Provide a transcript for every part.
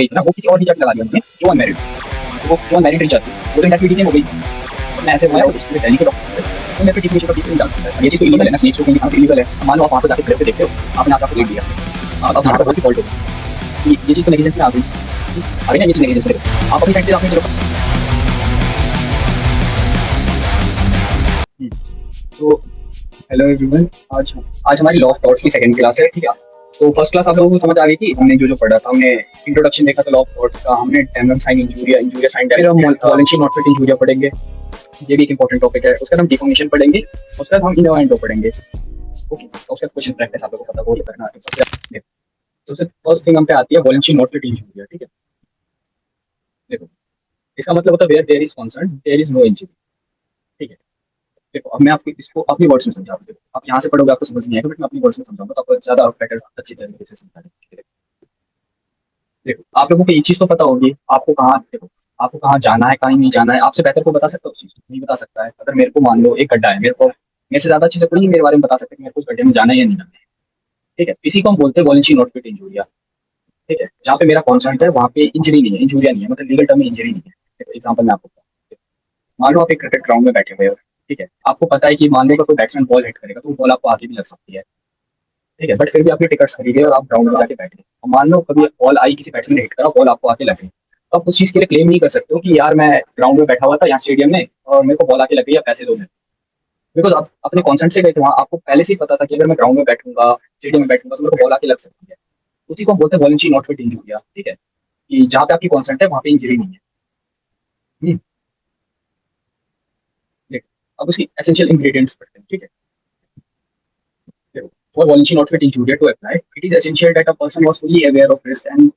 गई थी ना, वो किसी और की चट लगा दी हमने जो अनमैरिड, वो जो अनमैरिड टीचर थी, वो तो इंटरव्यू टीम हो गई। तो मैं ऐसे हुआ है और उसमें दिल्ली के डॉक्टर थे, तो मैं फिर टीम का नहीं डाल सकता है। ये चीज़ तो इलीगल है ना, स्नेक शो कहीं इलीगल है। मान लो आप वहाँ पे जाके खड़े होके देखते हो, आपने आपको रेट दिया, अब वहाँ पे बहुत डिफॉल्ट होगी। ये चीज़ तो नेग्लिजेंस में आ गई, आ गई ना ये चीज़ नेग्लिजेंस में। आप अपनी साइड से आपने जो तो हेलो एवरीवन, आज आज हमारी लॉ ऑफ टॉर्ट्स की सेकंड क्लास है, ठीक है। तो फर्स्ट क्लास आप लोगों को समझ आ गई थी, हमने जो जो पढ़ा था, हमने इंट्रोडक्शन देखा था लॉ ऑफ टॉर्ट्स का, हमने टेम्परम साइन इंजूरिया, इंजूरिया साइन, फिर हम वॉलेंसी नॉट फिट इंजूरिया पढ़ेंगे, ये भी एक इंपॉर्टेंट टॉपिक है। उसका हम डिफॉर्मेशन पढ़ेंगे, उसके बाद हम इनोवेंटो पढ़ेंगे, ओके। उसका क्वेश्चन प्रैक्टिस आप लोगों को पता वो करना है। सबसे फर्स्ट थिंग हम पे आती है वॉलेंसी नॉट फिट इंजूरिया, ठीक है। देखो, इसका मतलब होता है where there is concern there is no injury, ठीक है। देखो, अब मैं आपको इसको अपनी वर्ड्स में समझाऊंगा। देखो, आप यहाँ से पढ़ोगे आपको समझ नहीं आएगा, बट मैं अपनी वर्ड्स में समझाऊंगा तो आपको ज्यादा बेटर अच्छी तरीके से समझा देंगे। देखो, आप लोगों को एक चीज तो पता होगी, आपको कहाँ, देखो, आपको कहाँ जाना है, कहीं नहीं जाना है, आपसे बेहतर को बता सकता है उस चीज को? नहीं बता सकता है। अगर मेरे को मान लो एक गड्ढा है, मेरे से ज्यादा अच्छे से कोई नहीं मेरे बारे में बता सकते कि मेरे को उस गड्ढे में जाना है या नहीं जाना है, ठीक है। इसी को हम बोलते हैं वॉलेंसी नॉट फिट इंजूरिया, ठीक है। जहाँ पे मेरा कॉन्सेंट है वहाँ पे इंजरी नहीं है, इंजूरिया नहीं है, मतलब लीगल टर्म में इंजरी नहीं है। देखो एग्जाम्पल मैं आपको बताता हूँ। मान लो आप एक क्रिकेट ग्राउंड में बैठे हुए हो, ठीक है। आपको पता है कि मान लो कोई बैट्समैन बॉल हिट करेगा तो वो बॉल आपको आगे भी लग सकती है, ठीक है। बट फिर भी आपने टिकट्स खरीदे और आप ग्राउंड में जाके बैठे, और मान लो कभी बॉल आई, किसी बैट्समैन ने हिट करा, बॉल आपको आके लगे, तो आप उस चीज के लिए क्लेम नहीं कर सकते हो कि यार मैं ग्राउंड में बैठा हुआ था यहाँ स्टेडियम में और मेरे को बॉल आके लग गई या पैसे दो मेरे, बिकॉज आप अपने कॉन्सेंट से गए थे वहाँ, आपको पहले से ही पता था कि अगर मैं ग्राउंड में बैठूंगा, स्टेडियम में बैठूंगा तो मेरे को बॉल आके लग सकती है। उसी को हम बोलते हैं वॉलेंसी नॉट फिट इंजूरिया, ठीक है, कि जहाँ पे आपकी कॉन्सेंट है वहाँ पे इंजरी नहीं है। हम्म, देखो, अब उसकी एसेंशियल इंग्रेडिएंट्स पढ़ते हैं, ठीक है। For voluntary not fit injury to apply, it is essential that a person was fully aware of risk and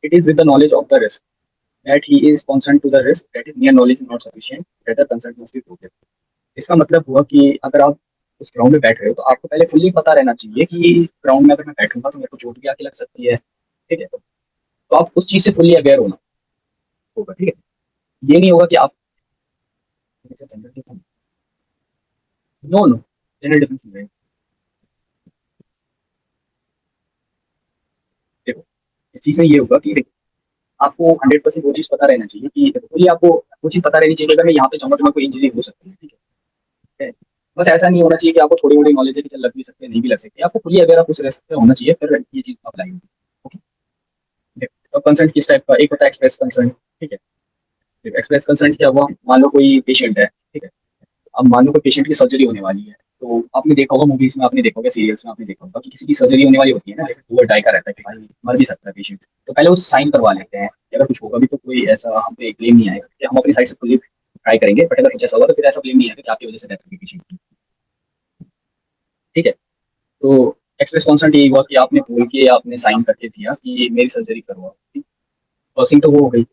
it is with the knowledge of the risk that he is concerned to the risk, that is mere knowledge is not sufficient, that the consent must be proven. इसका मतलब हुआ कि अगर आप उस ground में बैठ रहे हो तो आपको पहले फुल्ली पता रहना चाहिए कि ग्राउंड में अगर मैं बैठूंगा तो मेरे को चोट भी आके लग सकती है, ठीक है। तो आप उस चीज से फुल्ली अवेयर होना होगा, ठीक है। ये नहीं होगा कि आप नो नो जनरल डिफरेंस नहीं है। देखो, इस चीज में ये होगा कि आपको 100% वो चीज पता रहना चाहिए कि फुल्ली आपको वो चीज पता रहनी चाहिए कि अगर मैं यहाँ पे जाऊंगा तो मेरे को इंजरी हो सकती है, ठीक है। बस ऐसा नहीं होना चाहिए कि आपको थोड़ी मोड़ी नॉलेज है कि चल लग भी सकते हैं, नहीं भी लग सकती, आपको फुली अवेयर आप उस रिस्क से होना चाहिए, फिर ये चीज अप्लाई होगी, ओके। तो कंसर्न किस टाइप का, एक होता है एक्सप्रेस कंसर्न, ठीक है। एक्सप्रेस कंसर्न क्या हुआ, मान लो कोई पेशेंट है, ठीक है। अब मान लो कोई पेशेंट की सर्जरी होने वाली है, तो आपने देखा होगा मूवीज में, आपने देखा होगा सीरियल्स में, आपने देखा होगा कि किसी की सर्जरी होने वाली होती है ना, जैसे डू और डाई का रहता है कि भाई मर भी सकता है पेशेंट, तो पहले वो साइन करवा लेते हैं कि अगर कुछ होगा भी तो कोई ऐसा हम पे क्लेम नहीं आएगा, कि हम अपनी साइड से खुद ट्राई करेंगे, बट अगर कुछ ऐसा हुआ तो फिर ऐसा क्लेम नहीं आएगा कि आपकी वजह से डेथ होगी पेशेंट की, ठीक है। तो एक्सप्रेस कॉन्सेंट ये हुआ कि आपने बोल के या आपने साइन करके दिया कि मेरी सर्जरी करवाओ, फर्स्ट थिंग तो वो हो गई।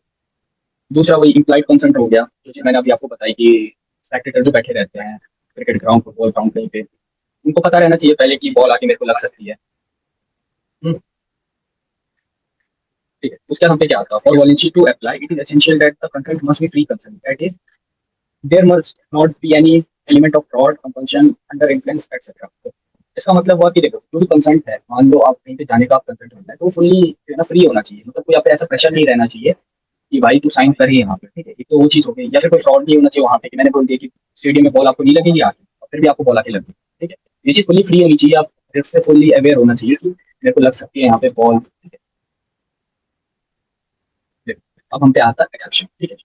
दूसरा वही इम्प्लाइड कंसेंट हो गया, जो चीज़ मैंने अभी आपको बताई कि स्पेक्टेटर जो बैठे रहते हैं क्रिकेट ग्राउंड, फुटबॉल ग्राउंड कहीं पे, उनको पता रहना चाहिए पहले कि बॉल आके मेरे को लग सकती है। हम्म, ठीक है। उसके बाद हम पे क्या आता है, for volenti to apply it is essential that the consent must be free consent, that is there must not be any element of fraud, compulsion, under influence etcetera. इसका मतलब हुआ कि देखो, जो भी कंसेंट है, मान लो आप कहीं पे जाने का आप कंसेंट होता है तो वो फुल्ली ना फ्री होना चाहिए, मतलब कोई आप पे ऐसा प्रेशर नहीं रहना चाहिए कि भाई तू साइन कर ही यहाँ पे, ठीक है। एक तो वो चीज हो गई, या फिर कोई फ्रॉड नहीं होना चाहिए वहाँ पे कि मैंने बोल दिया कि स्टेडियम में बॉल आपको नहीं लगेगी आके और फिर भी आपको बॉल आके लगी, ठीक है। ये चीज फुल्ली फ्री होनी चाहिए, आप इससे फुल्ली अवेयर होना चाहिए कि मेरे को लग सकती है यहाँ पे बॉल, ठीक है। देखो, अब हम पे आता है एक्सेप्शन, ठीक है।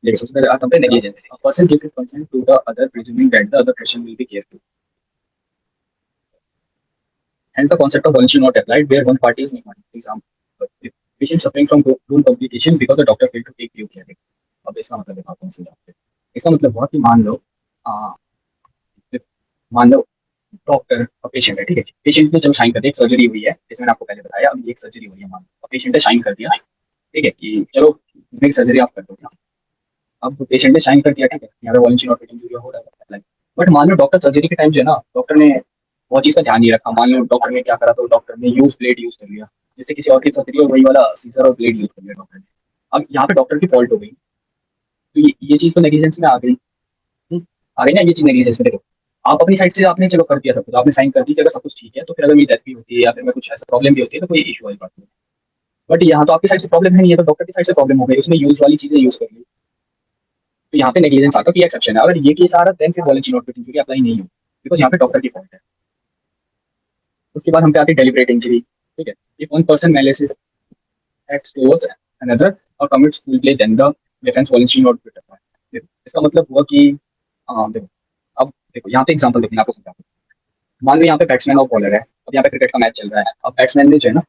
देखो, सबसे पहले आता है negligence, a person gives his consent to the other presuming that the other person will be careful, hence the concept of voluntary not applied where one party is negligent. Example, if patient suffering from bone complication because the doctor failed to take due care. अब इसका मतलब देखो कौन सी बात है। इसका मतलब बहुत ही मान लो, आ, मान लो डॉक्टर और पेशेंट है, ठीक है। पेशेंट ने जब साइन कर दिया, एक सर्जरी हुई है जैसे मैंने आपको पहले बताया, अभी एक सर्जरी हुई है मान लो, पेशेंट ने साइन कर दिया, ठीक है, कि चलो मेरी सर्जरी आप कर दो। अब पेशेंट ने साइन कर दिया, ठीक है, यहाँ पे वॉलंटरी नॉट इंजूरी हो रहा है, बट मान लो डॉक्टर सर्जरी के टाइम जो है ना, डॉक्टर ने बहुत चीज का ध्यान नहीं रखा, मान लो डॉक्टर ने क्या करा, तो डॉक्टर ने यूज ब्लेड यूज कर लिया, जिससे किसी और की सर्जरी और वही वाला सीजर और ब्लेड यूज कर लिया डॉक्टर ने। अब यहाँ पे डॉक्टर की फॉल्ट हो गई, तो ये चीज तो नेग्लिजेंस में आ गई। आ गई ना ये चीज नेग्लिजेंस में। देखो, आप अपनी साइड से आपने चलो कर दिया सब कुछ, आपने साइन कर दी कि अगर सब कुछ ठीक है तो फिर अगर मेरी डेथ भी होती है या फिर मैं कुछ ऐसा प्रॉब्लम भी होती है तो कोई इशू वाली बात नहीं। बट यहाँ तो आपकी साइड से प्रॉब्लम है नहीं है, तो डॉक्टर की साइड से प्रॉब्लम हो गई, उसने यूज वाली चीजें यूज कर ली, तो यहाँ पे नेग्लिजेंस आता है कि एक्सेप्शन है। अगर ये केस आ रहा है देन फिर वॉलंटरी नॉट इंजरी अप्लाई नहीं हो, बिकॉज यहाँ पे डॉक्टर की फॉल्ट है। उसके बाद हम पे आती है डेलिब्रेट इंजरी। ठीक है, if one person malicious acts towards another or commits foul play, then the defense voluntary not be applied। देखो, इसका मतलब हुआ कि देखो, अब देखो यहाँ पे एग्जांपल देखो, मैं आपको समझाता हूँ। मान लो यहाँ पे बैट्समैन और बॉलर है, अब यहाँ पे क्रिकेट का मैच चल रहा है, अब बैट्समैन ने जो है ना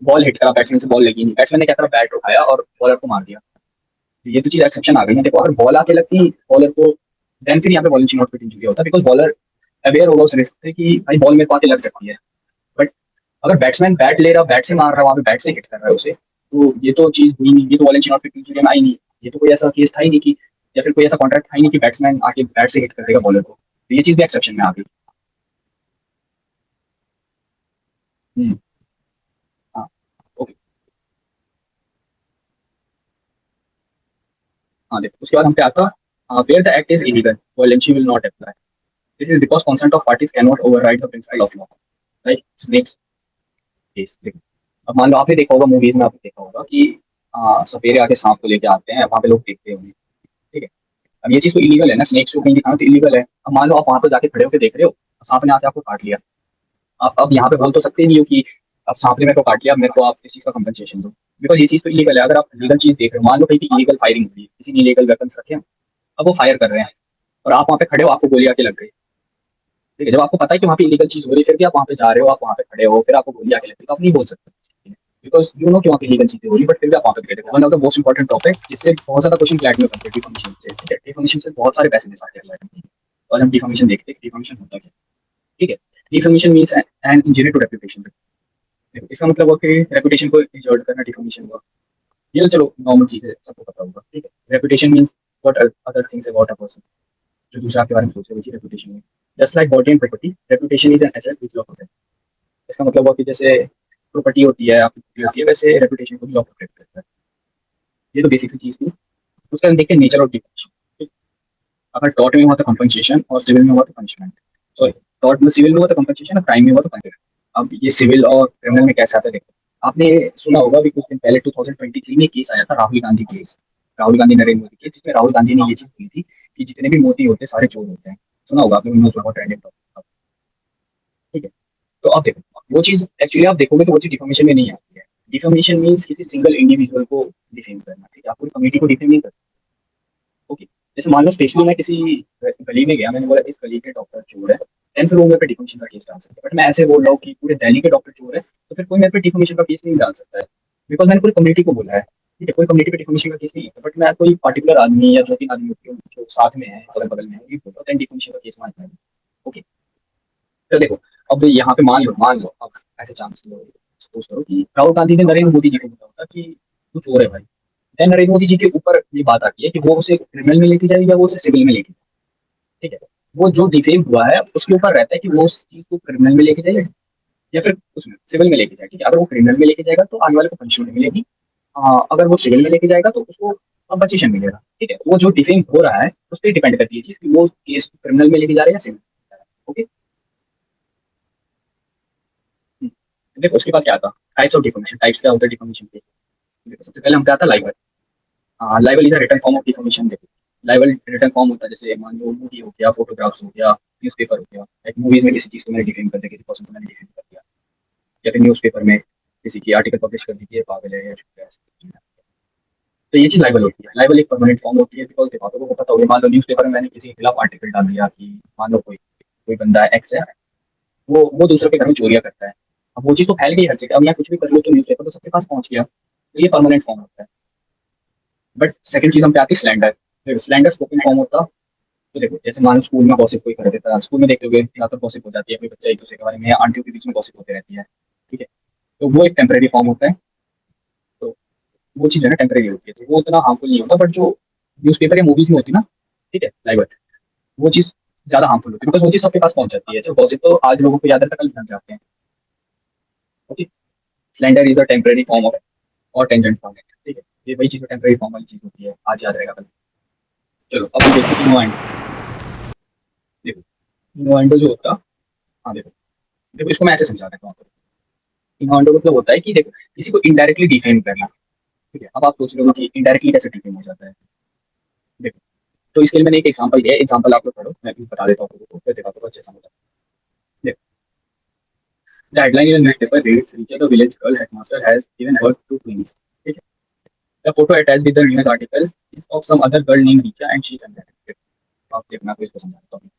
बॉल हिट करा, बैट्समैन से बॉल लगी नहीं, बैट्समैन ने क्या करा, बैट उठाया और बॉलर को मार दिया। तो ये तो चीज एक्सेप्शन आ गई है। देखो अगर बॉल आके लगती बॉलर को, देन फिर यहाँ पे वॉलंटरी नॉट फिट इंजरी होता है, बिकॉज बॉलर अवेयर होगा उस रिस्क से कि भाई बॉल मेरे को आके लग सकती है। बट अगर बैट्समैन बैट ले रहा, बैट से मार रहा है, वहां पे बैट से हिट कर रहा है उसे, तो ये तो चीज हुई नहीं, ये तो वॉलंटरी नॉट फिट इंजरी में आई नहीं। ये तो कोई ऐसा केस था ही नहीं कि, या फिर कोई ऐसा कॉन्ट्रैक्ट था ही नहीं कि बैट्समैन आके बैट से हिट कर देगा बॉलर को, तो ये चीज भी एक्सेप्शन में आ गई। हम्म, हाँ, ओके। हाँ देखो, उसके बाद हम पे आता where the act is illegal voluntary will not apply. This is because consent of parties cannot override the principle of law, like snakes case. देखो अब मान लो आपने देखा होगा मूवीज में, आपने देखा होगा कि सपेरे आके सांप को लेके आते हैं, वहां पे लोग देखते होंगे। ठीक है, अब ये चीज तो इलीगल है ना, स्नेक्स को कहीं दिखाना तो इलीगल है। अब मान लो आप वहां पे जाके खड़े होकर देख रहे हो, सांप ने आके आपको काट लिया, आप अब यहाँ पे बोल तो सकते नहीं हो कि अब सांप ने मेरे को काट लिया, अब मेरे को आप इस चीज का कंपनसेशन दो, बिकॉज ये चीज तो इलीगल है। अगर आप लीगल चीज देख रहे हो, मान लो कहीं की इलीगल फायरिंग हुई है, किसी ने इलीगल वेपन्स रखे हैं, अब वो फायर कर रहे हैं और आप वहाँ पे खड़े हो, आपको गोली आके लग गई। ठीक है, जब आपको पता है कि वहाँ पे इलीगल चीज हो रही है, फिर भी आप वहाँ पे जा रहे हो, आप वहाँ पे खड़े हो, फिर आपको गोली आके लग गई, तो आप नहीं बोल सकते, बिकॉज यू नो कि वहाँ पे इलीगल चीजें हो रही है, बट फिर भी आप वहाँ पे खड़े हो। One of the most important topic जिससे बहुत ज्यादा क्वेश्चन फ्लैट में बनते हैं, डिफॉर्मेशन से। ठीक है, डिफॉर्मेशन से बहुत सारे पैसे मिल सकते हैं। और हम डिफॉर्मेशन देखते हैं, डिफॉर्मेशन होता क्या। ठीक है, defamation means an injury to reputation. इसका मतलब हुआ कि रेपुटेशन को इंजर्ड करना, डिफॉर्मेशन हुआ। ये तो चलो नॉर्मल चीज है, सबको पता होगा। ठीक है, reputation means what other things about a person, जो दूसरा के बारे में सोच रहे हैं, रेपुटेशन में। Just like body and property, reputation is an asset which law protect. इसका मतलब हुआ कि जैसे प्रॉपर्टी होती है, आपकी property होती है, वैसे रेपुटेशन को भी लॉ प्रोटेक्ट करता है। ये तो बेसिक सी चीज थी। उसके बाद देखते हैं नेचर ऑफ डिफॉर्मेशन। अगर टॉर्ट में हुआ तो कंपनसेशन और सिविल में हुआ तो पनिशमेंट। सॉरी, टॉर्ट में सिविल में हुआ तो कंपनसेशन और क्राइम में हुआ तो पनिशमेंट। अब ये सिविल और क्रिमिनल में कैसे आता है देखो, आपने सुना होगा भी कुछ दिन पहले 2023 में केस आया था, राहुल गांधी केस, राहुल गांधी नरेंद्र मोदी केस, जिसमें राहुल गांधी ने ये चीज बोली थी कि जितने भी मोदी होते हैं सारे चोर होते हैं। सुना होगा आपने, न्यूज बहुत ट्रेंडिंग टॉपिक। ठीक है, तो आप देखो वो चीज एक्चुअली आप देखोगे तो वो चीज डिफॉर्मेशन में नहीं आती है। डिफॉर्मेशन मींस किसी सिंगल इंडिविजुअल को डिफेम करना। ठीक है, आप पूरी कम्युनिटी को डिफेम नहीं करते। ओके, जैसे मान लो स्पेशली मैं किसी गली में गया, मैंने बोला इस गली के डॉक्टर चोर है, देन फिर वो मेरे पे डिफॉर्मेशन का केस डाल सकते हैं। बट मैं ऐसे बोल रहा हूँ कि पूरे दिल्ली के डॉक्टर चोर है, तो फिर कोई मेरे पे डिफॉर्मेशन का केस नहीं डाल सकता है, बिकॉज मैंने पूरी कम्युनिटी को बोला है। ठीक है, कोई कम्युनिटी पे डिफॉर्मेशन का केस नहीं है, बट मैं कोई पर्टिकुलर आदमी या दो तीन आदमी जो साथ में है, अगल बगल में है, ये बोल रहा हूँ, डिफॉर्मेशन का केस मानता है। ओके, तो देखो अब यहाँ पे मान लो अब ऐसे चांस लो, सपोज करो कि राहुल गांधी ने नरेंद्र मोदी जी को बोला होता कि तू चोर है भाई, देन नरेंद्र मोदी जी के ऊपर ये बात आती है कि वो उसे क्रिमिनल में लेके जाए या वो उसे सिविल में लेके जाए। ठीक है, वो जो डिफेम हुआ है उसके ऊपर रहता है कि वो उस चीज को क्रिमिनल में लेके जाए या फिर उसमें सिविल में लेके जाए। ठीक है, अगर वो क्रिमिनल में लेके जाएगा तो आने वाले को पनिशमेंट मिलेगी, अगर वो सिविल में लेके जाएगा तो उसको कंपनसेशन मिलेगा। ठीक है, वो जो डिफेम हो रहा है उस पर डिपेंड करती है चीज कि वो केस क्रिमिनल में लेके जा रहा है या सिविल। ओके, देखो उसके बाद क्या आता, टाइप्स ऑफ डिफॉर्मेशन। टाइप्स क्या होता है डिफॉर्मेशन के, देखो सबसे पहले हम पे आता libel. Libel is a written form of defamation. देखो लाइबल रिटन फॉर्म होता है, जैसे मान लो मूवी हो गया, फोटोग्राफ्स हो गया, न्यूज़पेपर हो गया। एक मूवीज में किसी चीज को मैंने डिफेम कर दिया, किसी पर्सन को मैंने डिफेम कर दिया, या फिर न्यूज़पेपर में किसी की आर्टिकल पब्लिश कर दी कि ये पागल है या झूठ है, ऐसा। तो ये चीज लाइबल होती है। लाइबल एक परमानेंट फॉर्म होती है, बिकॉज देखो आपको पता होगा, मान लो न्यूज़पेपर में मैंने किसी के खिलाफ आर्टिकल डाल दिया कि मान लो कोई कोई बंदा एक्स है, वो दूसरे के घर में चोरियां करता है। अब वो चीज तो फैल गई हर जगह, अब मैं कुछ भी कर लूँ तो न्यूज़पेपर तो सबके पास पहुंच गया, तो ये परमानेंट फॉर्म होता है। बट सेकंड चीज हम पे आती है स्लैंडर। स्लैंडर स्पोकन फॉर्म होता। तो देखो जैसे मान लो स्कूल में गॉसिप कोई कर देता है, स्कूल में देखते हुए ज्यादातर गॉसिप हो जाती है, कोई बच्चा एक दूसरे के बारे में या आंटियों के बीच में गॉसिप होती रहती है। ठीक है, तो वो एक टेम्परेरी फॉर्म होता है। तो वो चीज है ना टेम्परेरी होती है, तो वो उतना हार्मफुल नहीं होता। बट जो न्यूज़पेपर या मूवीज में होती है ना, ठीक है, लाइव, वो चीज ज्यादा हार्मफुल होती है, बिकॉज वो चीज सबके पास पहुंच जाती है। जो गॉसिप तो आज लोगों को याद रहता है, कल भूल जाते हैं। Okay, slander is a temporary form of और टेंजेंट फॉर्म है। ठीक है, ये वही चीज टेम्परेरी फॉर्म वाली चीज होती है, आज याद रहेगा कल। चलो अब हम देखते हैं नो एंड। देखो इन्वाइंडो जो होता, हाँ देखो, देखो इसको मैं ऐसे समझा देता हूँ। इन्वाइंडो मतलब होता है कि देखो किसी को इनडायरेक्टली डिफेम करना। ठीक है, अब आप सोच रहे हो कि इनडायरेक्टली कैसे डिफेम हो जाता है। देखो, तो इसके लिए मैंने एक एग्जांपल दिया है, एग्जांपल आप लोग पढ़ो, मैं भी बता देता हूँ आपको, फिर देखा तो अच्छे समझ आता है। देखो, the headline in newspaper reads Richa the village girl headmaster has given birth to twins. ठीक है, the photo attached with the news article is of some other girl named Richa and she is unmarried. आप देखना, आपको इसको समझाता हूँ।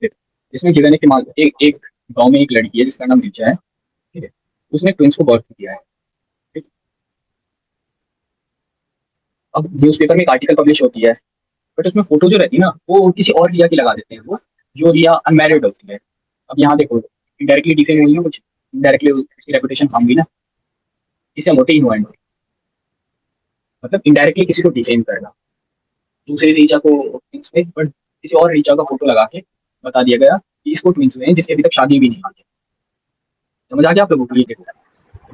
देखो, इसमें गिवन है कि मान लो एक एक गांव में एक लड़की है जिसका नाम रीचा है। ठीक है, उसने ट्विंस को बर्थ दिया है। ठीक है? अब न्यूज़पेपर में एक आर्टिकल पब्लिश होती है, बट उसमें फोटो जो रहती है ना वो किसी और रिया की लगा देते हैं, वो जो रिया अनमैरिड होती है। अब यहाँ देखो, इनडायरेक्टली डिफेम हुई ना कुछ, इनडायरेक्टली उसकी रेपुटेशन हार्म हुई ना, इसे हम बोलते हैं इन्वाइंड, मतलब इनडायरेक्टली किसी को डिफेम करना। दूसरे रीचा को ट्विंस हुए, बट किसी और रीचा का फोटो लगा के बता दिया गया कि इसको ट्विंस हुए हैं जिसकी अभी तक शादी भी नहीं हुई है। समझ आ गया आप लोगों को? ये देखो,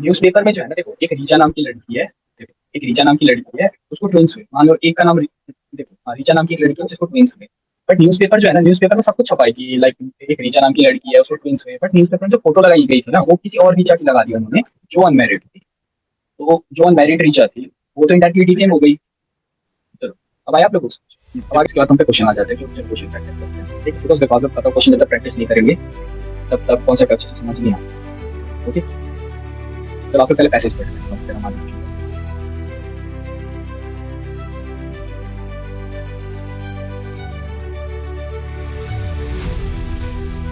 न्यूज़पेपर में जो है ना, देखो एक रीचा नाम की लड़की है। देखो, एक रीचा नाम की लड़की है, उसको ट्विंस हुए, मान लो एक का नाम देखो, हाँ, रीचा नाम की एक लड़की है जिसको ट्विंस हुए। बट न्यूज़पेपर जो है ना, न्यूज़पेपर में सब कुछ छपा है कि लाइक एक रीचा नाम की लड़की है, उसको ट्विंस हुए, बट न्यूज़पेपर में जो फोटो लगाई गई थी ना वो किसी और रीचा की लगा दी उन्होंने, जो अनमैरिड थी। तो जो अनमैरिड रीचा थी वो तो इंडायरेक्टली डिफेम हो गई। चलो, अब आया आप लोग अब आगे इसके बाद हम पे क्वेश्चन आ जाते हैं, जो क्वेश्चन प्रैक्टिस करते हैं। ठीक है, बिकॉज देखो अगर क्वेश्चन जब तक प्रैक्टिस नहीं करेंगे तब तक कॉन्सेप्ट अच्छे से समझ नहीं आता। ओके, चलो आपको पहले पैसेज पढ़ लेते हैं, फिर हम आगे पूछेंगे।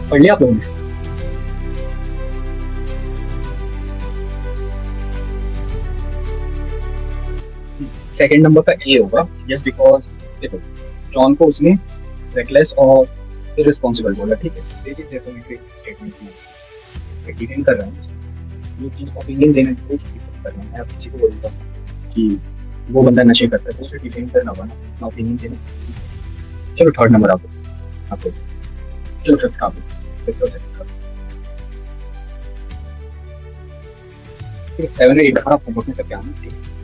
पढ़ लिया आप लोगों ने? सेकंड नंबर का ए होगा, जस्ट बिकॉज देखो जॉन को उसने रेकलेस और इररिस्पॉन्सिबल बोला। ठीक है, दिस इज डेफिनेटली स्टेटमेंट में डिफेम कर रहा हूँ, ये चीज ओपिनियन देने की कोशिश कर रहा हूँ। मैं किसी को बोलूँगा कि वो बंदा नशे करता है तो उसे डिफेम करना होगा ना, ओपिनियन देना। चलो थर्ड नंबर आपको, चलो फिफ्थ का आपको, फिफ्थ और सिक्स्थ का। ठीक है, सेवन और एट का आप होमवर्क में करके आना। ठीक है,